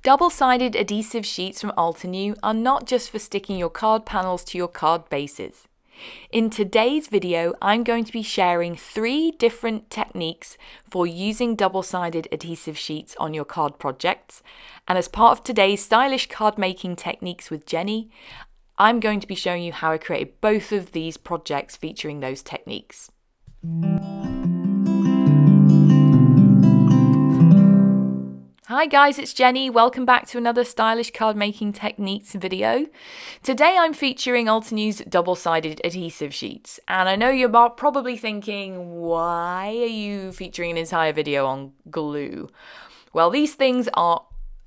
Double-sided adhesive sheets from Altenew are not just for sticking your card panels to your card bases. In today's video, I'm going to be sharing 3 different techniques for using double-sided adhesive sheets on your card projects. And as part of today's stylish card making techniques with Jenny, I'm going to be showing you how I created both of these projects featuring those techniques. Hi guys, it's Jenny. Welcome back to another stylish card making techniques video. Today I'm featuring Altenew's double-sided adhesive sheets. And I know you're probably thinking, why are you featuring an entire video on glue? Well, these things are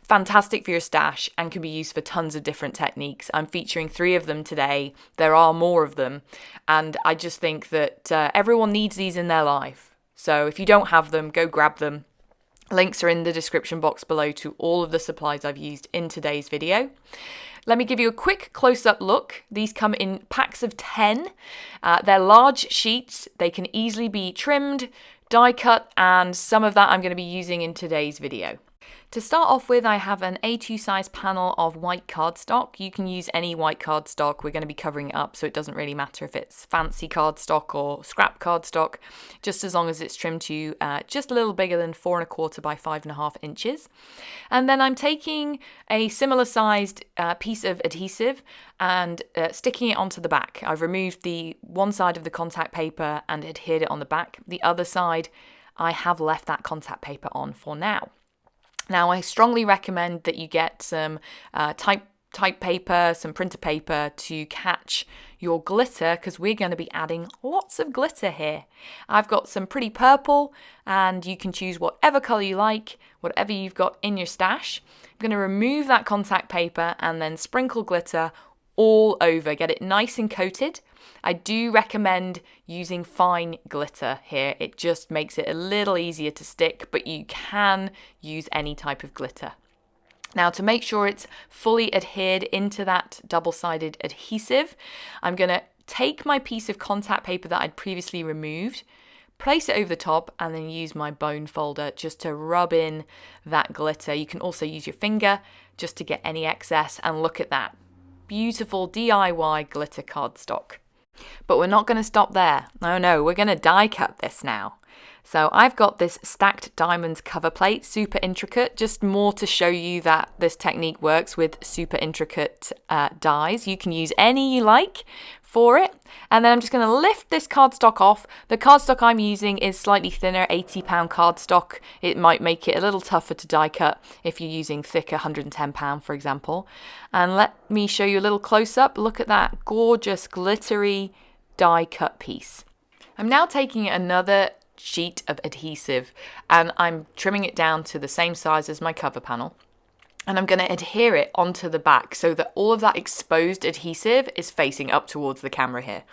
fantastic for your stash and can be used for tons of different techniques. I'm featuring 3 of them today. There are more of them. And I just think that everyone needs these in their life. So if you don't have them, go grab them. Links are in the description box below to all of the supplies I've used in today's video. Let me give you a quick close-up look. These come in packs of 10. They're large sheets. They can easily be trimmed, die cut, and some of that I'm going to be using in today's video. To start off with, I have an A2 size panel of white cardstock. You can use any white cardstock. We're going to be covering it up, so it doesn't really matter if it's fancy cardstock or scrap cardstock, just as long as it's trimmed to just a little bigger than 4 1/4 by 5 1/2 inches. And then I'm taking a similar sized piece of adhesive and sticking it onto the back. I've removed the one side of the contact paper and adhered it on the back. The other side, I have left that contact paper on for now. Now, I strongly recommend that you get some type paper, some printer paper to catch your glitter, because we're going to be adding lots of glitter here. I've got some pretty purple, and you can choose whatever colour you like, whatever you've got in your stash. I'm going to remove that contact paper and then sprinkle glitter all over, get it nice and coated. I do recommend using fine glitter here. It just makes it a little easier to stick, but you can use any type of glitter. Now, to make sure it's fully adhered into that double-sided adhesive, I'm going to take my piece of contact paper that I'd previously removed, place it over the top, and then use my bone folder just to rub in that glitter. You can also use your finger just to get any excess, and look at that. Beautiful DIY glitter cardstock. But we're not going to stop there. No, we're going to die cut this now. So I've got this stacked diamonds cover plate, super intricate, just more to show you that this technique works with super intricate dies. You can use any you like for it. And then I'm just going to lift this cardstock off. The cardstock I'm using is slightly thinner, 80-pound cardstock. It might make it a little tougher to die cut if you're using thicker, 110-pound, for example. And let me show you a little close-up. Look at that gorgeous, glittery die cut piece. I'm now taking another sheet of adhesive and I'm trimming it down to the same size as my cover panel. And I'm going to adhere it onto the back so that all of that exposed adhesive is facing up towards the camera here.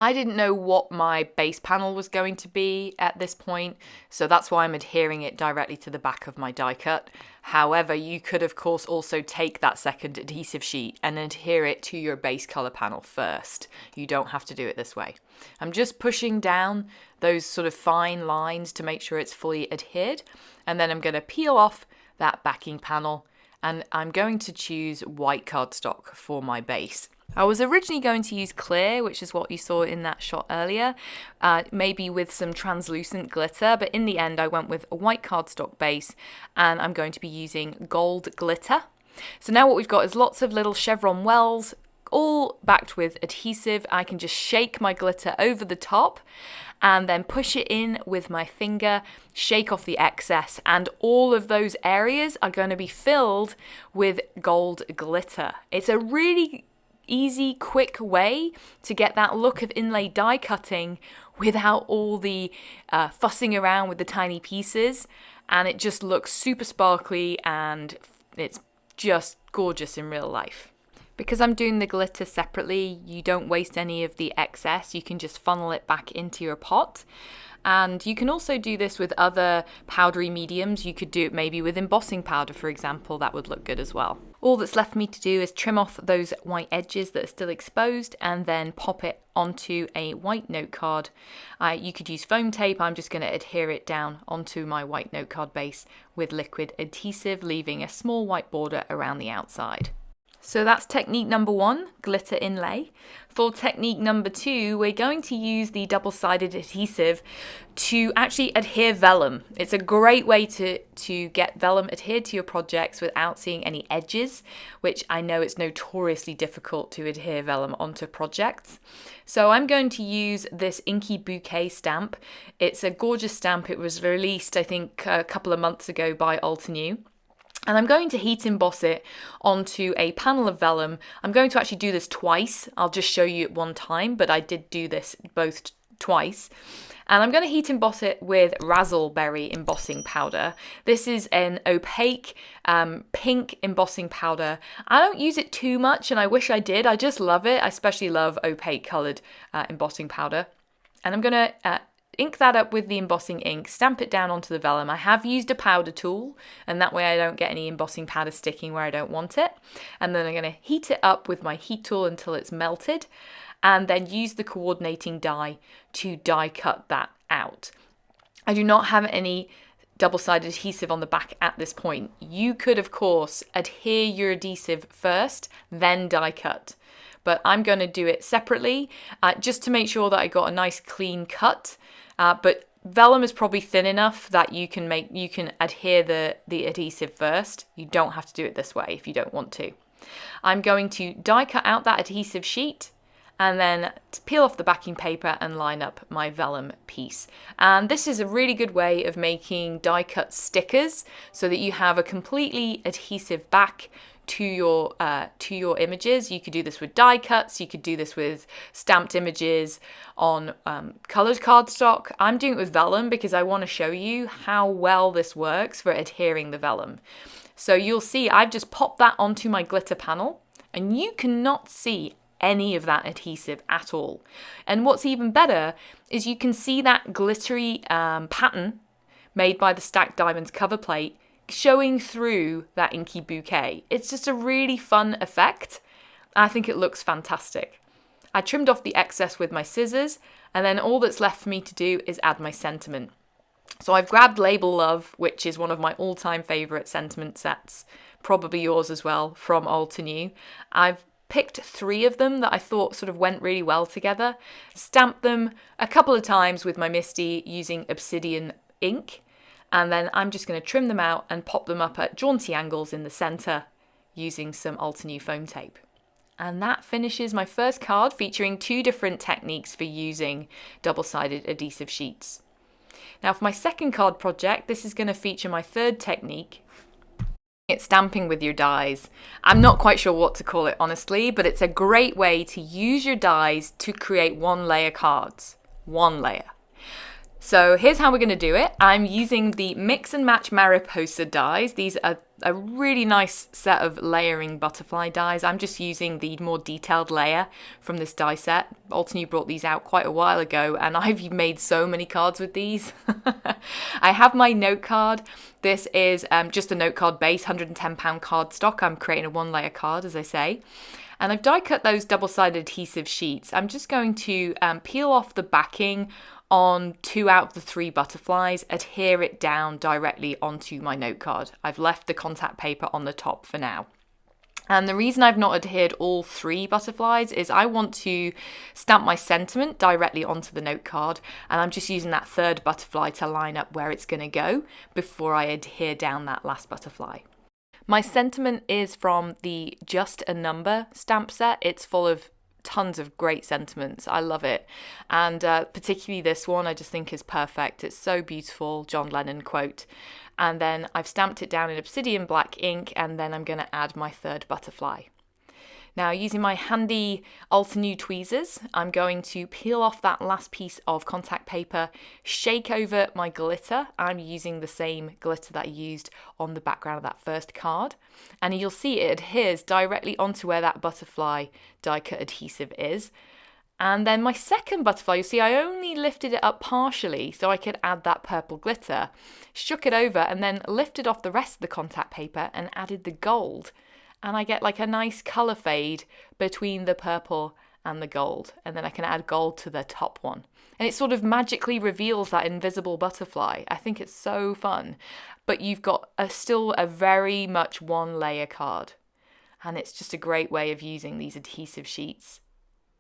I didn't know what my base panel was going to be at this point, so that's why I'm adhering it directly to the back of my die cut. However, you could of course also take that second adhesive sheet and adhere it to your base color panel first. You don't have to do it this way. I'm just pushing down those sort of fine lines to make sure it's fully adhered, and then I'm going to peel off that backing panel, and I'm going to choose white cardstock for my base. I was originally going to use clear, which is what you saw in that shot earlier, maybe with some translucent glitter, but in the end I went with a white cardstock base, and I'm going to be using gold glitter. So now what we've got is lots of little chevron wells, all backed with adhesive. I can just shake my glitter over the top and then push it in with my finger, shake off the excess, and all of those areas are going to be filled with gold glitter. It's a really easy, quick way to get that look of inlay die cutting without all the fussing around with the tiny pieces, and it just looks super sparkly and it's just gorgeous in real life. Because I'm doing the glitter separately, you don't waste any of the excess. You can just funnel it back into your pot. And you can also do this with other powdery mediums. You could do it maybe with embossing powder, for example. That would look good as well. All that's left for me to do is trim off those white edges that are still exposed and then pop it onto a white note card. You could use foam tape. I'm just going to adhere it down onto my white note card base with liquid adhesive, leaving a small white border around the outside. So that's technique number 1, glitter inlay. For technique number 2, we're going to use the double-sided adhesive to actually adhere vellum. It's a great way to get vellum adhered to your projects without seeing any edges, which I know it's notoriously difficult to adhere vellum onto projects. So I'm going to use this Inky Bouquet stamp. It's a gorgeous stamp. It was released, I think, a couple of months ago by Altenew. And I'm going to heat emboss it onto a panel of vellum. I'm going to actually do this twice. I'll just show you at one time, but I did do this both twice. And I'm going to heat emboss it with raspberry embossing powder. This is an opaque pink embossing powder. I don't use it too much, and I wish I did. I just love it. I especially love opaque coloured embossing powder. And I'm going to ink that up with the embossing ink, stamp it down onto the vellum. I have used a powder tool, and that way I don't get any embossing powder sticking where I don't want it. And then I'm going to heat it up with my heat tool until it's melted, and then use the coordinating die to die cut that out. I do not have any double-sided adhesive on the back at this point. You could, of course, adhere your adhesive first, then die cut. But I'm going to do it separately just to make sure that I got a nice clean cut. But vellum is probably thin enough that you can adhere the adhesive first. You don't have to do it this way if you don't want to. I'm going to die cut out that adhesive sheet and then peel off the backing paper and line up my vellum piece. And this is a really good way of making die cut stickers so that you have a completely adhesive back to your images. You could do this with die cuts. You could do this with stamped images on coloured cardstock. I'm doing it with vellum because I want to show you how well this works for adhering the vellum. So you'll see I've just popped that onto my glitter panel, and you cannot see any of that adhesive at all. And what's even better is you can see that glittery pattern made by the Stacked Diamonds cover plate showing through that Inky Bouquet. It's just a really fun effect. I think it looks fantastic. I trimmed off the excess with my scissors, and then all that's left for me to do is add my sentiment. So I've grabbed Label Love, which is one of my all-time favourite sentiment sets, probably yours as well, from Altenew. I've picked 3 of them that I thought sort of went really well together, stamped them a couple of times with my Misty using Obsidian ink, and then I'm just going to trim them out and pop them up at jaunty angles in the centre using some Altenew foam tape. And that finishes my first card featuring 2 different techniques for using double-sided adhesive sheets. Now for my second card project, this is going to feature my 3rd technique. It's stamping with your dies. I'm not quite sure what to call it honestly, but it's a great way to use your dies to create 1-layer cards. 1 layer. So here's how we're going to do it. I'm using the Mix and Match Mariposa dies. These are a really nice set of layering butterfly dies. I'm just using the more detailed layer from this die set. Altenew brought these out quite a while ago, and I've made so many cards with these. I have my note card. This is just a note card base, £110 cardstock. I'm creating a 1-layer card, as I say. And I've die cut those double-sided adhesive sheets. I'm just going to peel off the backing on 2 out of the 3 butterflies, adhere it down directly onto my note card. I've left the contact paper on the top for now. And the reason I've not adhered all 3 butterflies is I want to stamp my sentiment directly onto the note card, and I'm just using that 3rd butterfly to line up where it's going to go before I adhere down that last butterfly. My sentiment is from the Just a Number stamp set. It's full of tons of great sentiments. I love it. And particularly this one I just think is perfect. It's so beautiful, John Lennon quote. And then I've stamped it down in Obsidian black ink, and then I'm going to add my 3rd butterfly. Now, using my handy Altenew tweezers, I'm going to peel off that last piece of contact paper, shake over my glitter. I'm using the same glitter that I used on the background of that first card. And you'll see it adheres directly onto where that butterfly die cut adhesive is. And then my second butterfly, you see I only lifted it up partially so I could add that purple glitter. Shook it over and then lifted off the rest of the contact paper and added the gold. And I get like a nice colour fade between the purple and the gold. And then I can add gold to the top one. And it sort of magically reveals that invisible butterfly. I think it's so fun. But you've got still a very much one layer card. And it's just a great way of using these adhesive sheets.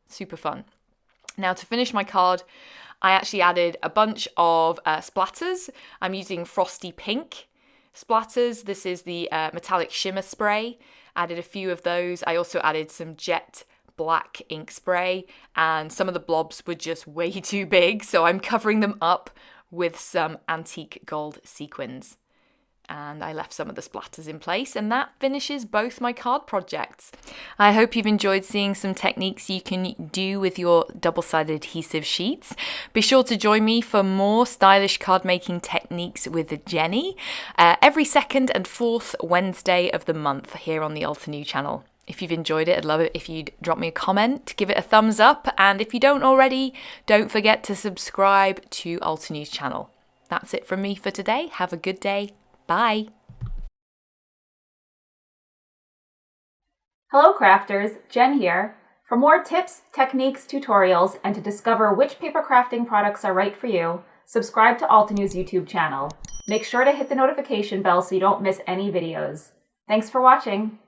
Super fun. Now to finish my card, I actually added a bunch of splatters. I'm using Frosty Pink splatters. This is the metallic shimmer spray. Added a few of those. I also added some jet black ink spray, and some of the blobs were just way too big, so I'm covering them up with some antique gold sequins. And I left some of the splatters in place, and that finishes both my card projects. I hope you've enjoyed seeing some techniques you can do with your double-sided adhesive sheets. Be sure to join me for more stylish card making techniques with Jenny every second and fourth Wednesday of the month here on the Altenew channel. If you've enjoyed it, I'd love it if you'd drop me a comment, give it a thumbs up, and if you don't already, don't forget to subscribe to Altenew's channel. That's it from me for today. Have a good day. Bye. Hello crafters, Jen here. For more tips, techniques, tutorials, and to discover which paper crafting products are right for you, subscribe to Altenew's YouTube channel. Make sure to hit the notification bell so you don't miss any videos. Thanks for watching.